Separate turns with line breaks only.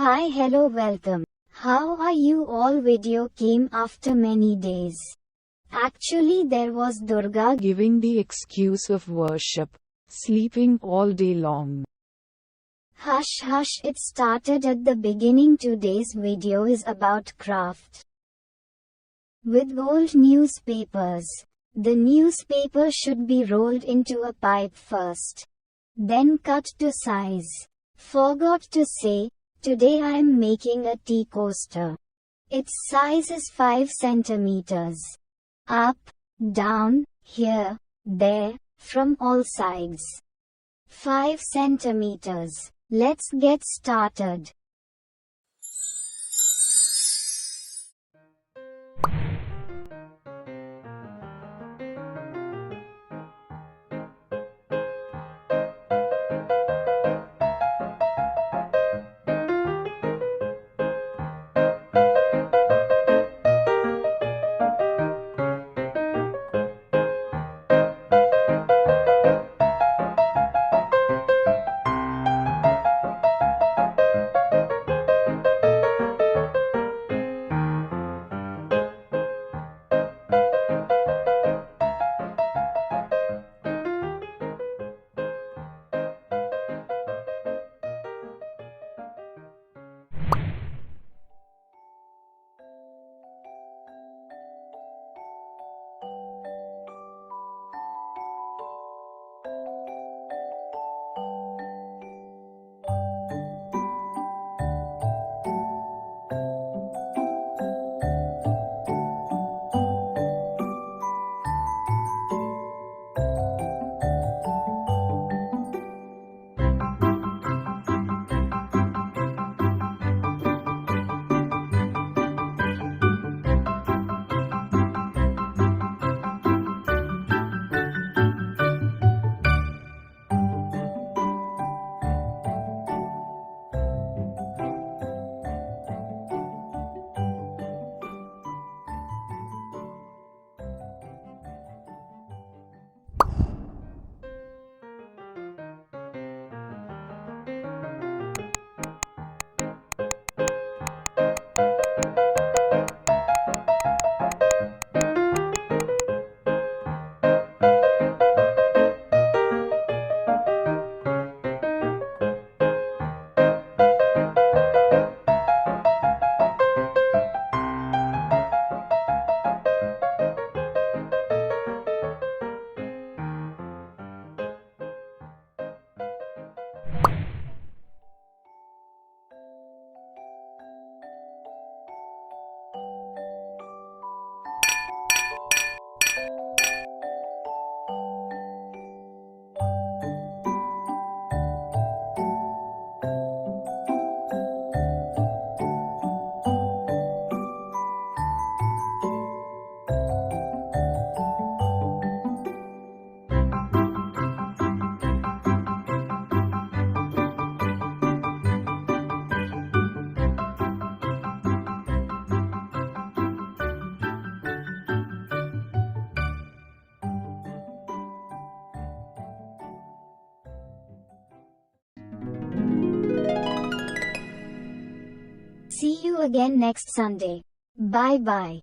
Hi, hello, welcome. How are you all? Video came after many days. Actually, there was Durga
giving the excuse of worship, sleeping all day long.
Hush hush, it started at the beginning. Today's video is about craft. With old newspapers. The newspaper should be rolled into a pipe first. Then cut to size. Forgot to say, today I am making a tea coaster. Its size is 5 centimeters. Up, down, here, there, from all sides. 5 centimeters. Let's get started. See you again next Sunday. Bye bye.